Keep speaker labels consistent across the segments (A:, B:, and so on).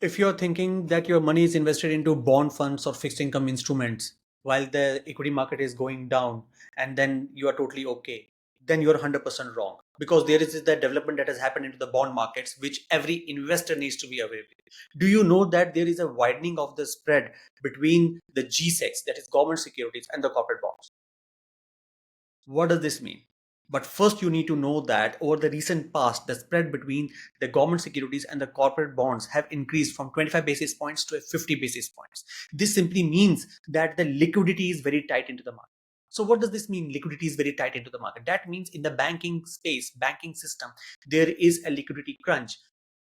A: If you're thinking that your money is invested into bond funds or fixed income instruments while the equity market is going down and then you are totally okay, then you're 100% wrong, because there is the development that has happened into the bond markets which every investor needs to be aware of. Do you know that there is a widening of the spread between the G-SECs, that is government securities, and the corporate bonds? What does this mean? But first, you need to know that over the recent past, the spread between the government securities and the corporate bonds have increased from 25 basis points to 50 basis points. This simply means that the liquidity is very tight into the market. So what does this mean? Liquidity is very tight into the market. That means in the banking space, banking system, there is a liquidity crunch,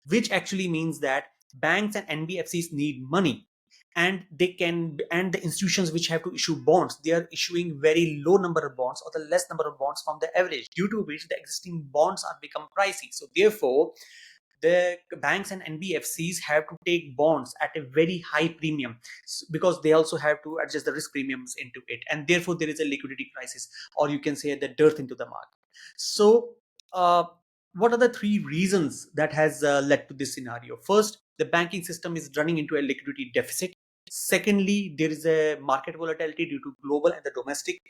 A: which actually means that banks and NBFCs need money, and the institutions which have to issue bonds, they are issuing very low number of bonds or the less number of bonds from the average, due to which the existing bonds are become pricey. So therefore the banks and NBFCs have to take bonds at a very high premium, because they also have to adjust the risk premiums into it, and therefore there is a liquidity crisis, or you can say the dearth into the market. So what are the three reasons that has led to this scenario? First, the banking system is running into a liquidity deficit. Secondly, there is a market volatility due to global and the domestic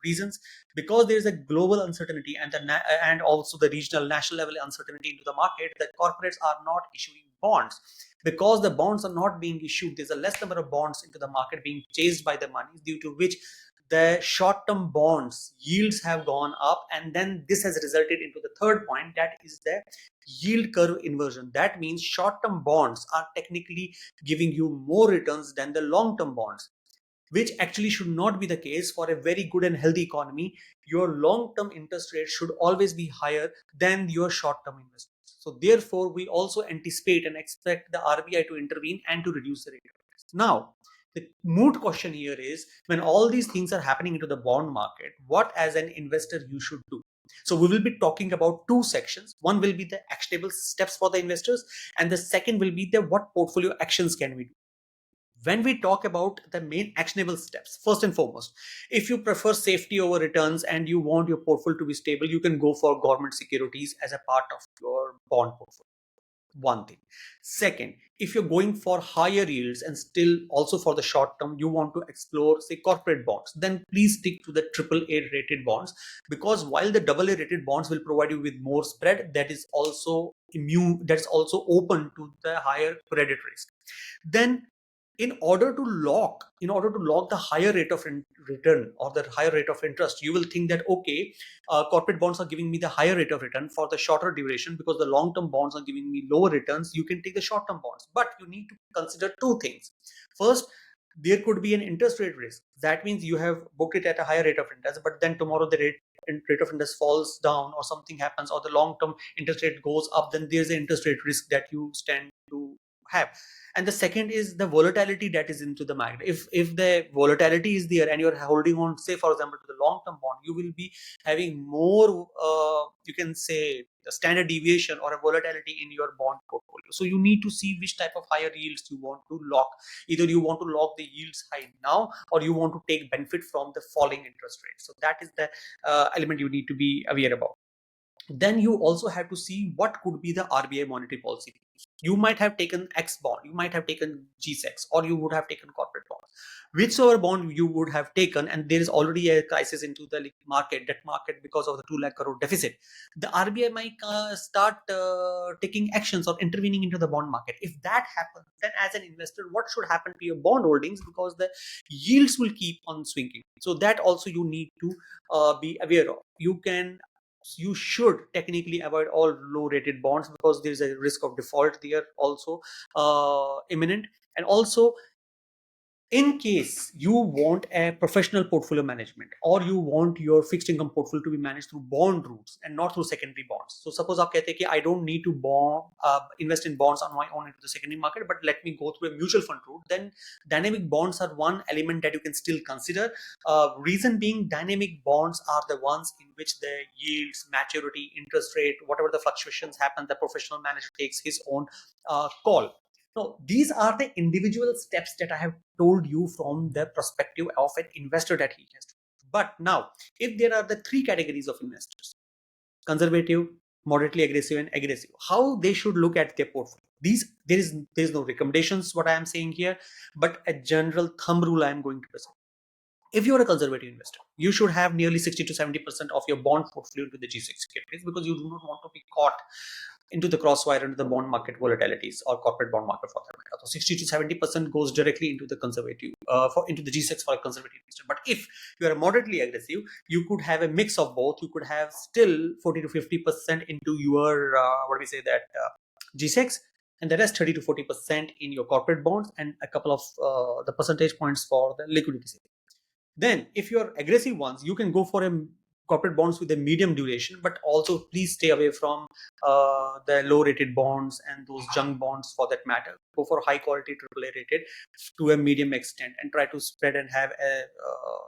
A: reasons, because there is a global uncertainty and and also the regional national level uncertainty into the market. The corporates are not issuing bonds. Because the bonds are not being issued, there's a less number of bonds into the market being chased by the money, due to which the short-term bonds yields have gone up, and then this has resulted into the third point, that is the yield curve inversion. That means short-term bonds are technically giving you more returns than the long-term bonds, which actually should not be the case. For a very good and healthy economy, your long-term interest rate should always be higher than your short-term investments. So therefore, we also anticipate and expect the RBI to intervene and to reduce the rate of interest. Now, the moot question here is, when all these things are happening into the bond market, what as an investor you should do? So we will be talking about two sections. One will be the actionable steps for the investors, and the second will be the what portfolio actions can we do. When we talk about the main actionable steps, first and foremost, if you prefer safety over returns and you want your portfolio to be stable, you can go for government securities as a part of your bond portfolio. One thing. Second, if you're going for higher yields and still also for the short term, you want to explore, say, corporate bonds, then please stick to the triple A rated bonds, because while the double A rated bonds will provide you with more spread, that is also that's also open to the higher credit risk. Then in order to lock the higher rate of return or the higher rate of interest, you will think that, okay, corporate bonds are giving me the higher rate of return for the shorter duration, because the long term bonds are giving me lower returns. You can take the short term bonds, but you need to consider two things. First, there could be an interest rate risk. That means you have booked it at a higher rate of interest, but then tomorrow the rate of interest falls down, or something happens, or the long term interest rate goes up, then there's an interest rate risk that you stand to have. And the second is the volatility that is into the market. If the volatility is there and you're holding on, say for example, to the long term bond, you will be having more you can say the standard deviation or a volatility in your bond portfolio. So you need to see which type of higher yields you want to lock. Either you want to lock the yields high now, or you want to take benefit from the falling interest rate. So that is the element you need to be aware about. Then you also have to see what could be the RBI monetary policy. You might have taken X bond, you might have taken G-SECs, or you would have taken corporate bonds. Whichever bond you would have taken, and there is already a crisis into the market, debt market, because of the 2 lakh crore deficit, the RBI might start taking actions or intervening into the bond market. If that happens, then as an investor, what should happen to your bond holdings? Because the yields will keep on swinging. So that also you need to be aware of. You should technically avoid all low rated bonds, because there is a risk of default there also imminent. And also, in case you want a professional portfolio management, or you want your fixed income portfolio to be managed through bond routes and not through secondary bonds. So suppose आप कहते हैं कि I don't need to invest in bonds on my own into the secondary market, but let me go through a mutual fund route, then dynamic bonds are one element that you can still consider. Reason being, dynamic bonds are the ones in which the yields, maturity, interest rate, whatever the fluctuations happen, the professional manager takes his own call. No, these are the individual steps that I have told you from the perspective of an investor that he has to. But now, if there are the three categories of investors: conservative, moderately aggressive, and aggressive. How they should look at their portfolio. There is no recommendations what I am saying here, but a general thumb rule I am going to present. If you're a conservative investor, you should have nearly 60 to 70% of your bond portfolio into the G6 securities, because you do not want to be caught into the crossfire into the bond market volatilities or corporate bond market for that matter. So 60 to 70% goes directly into the conservative, into the G6 for a conservative investor. But if you are moderately aggressive, you could have a mix of both. You could have still 40 to 50% into your what do we say that G6, and the rest 30 to 40% in your corporate bonds, and a couple of the percentage points for the liquidity saving. Then, if you're aggressive ones, you can go for a corporate bonds with a medium duration, but also please stay away from the low-rated bonds and those junk bonds for that matter. Go for high quality AAA rated to a medium extent, and try to spread and have a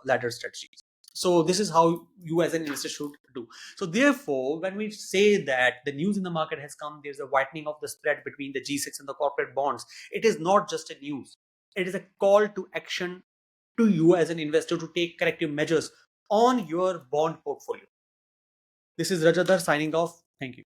A: ladder strategy. So this is how you as an investor should do. So therefore, when we say that the news in the market has come, there's a widening of the spread between the G6 and the corporate bonds. It is not just a news. It is a call to action to you as an investor to take corrective measures on your bond portfolio. This is Rajadhar signing off. Thank you.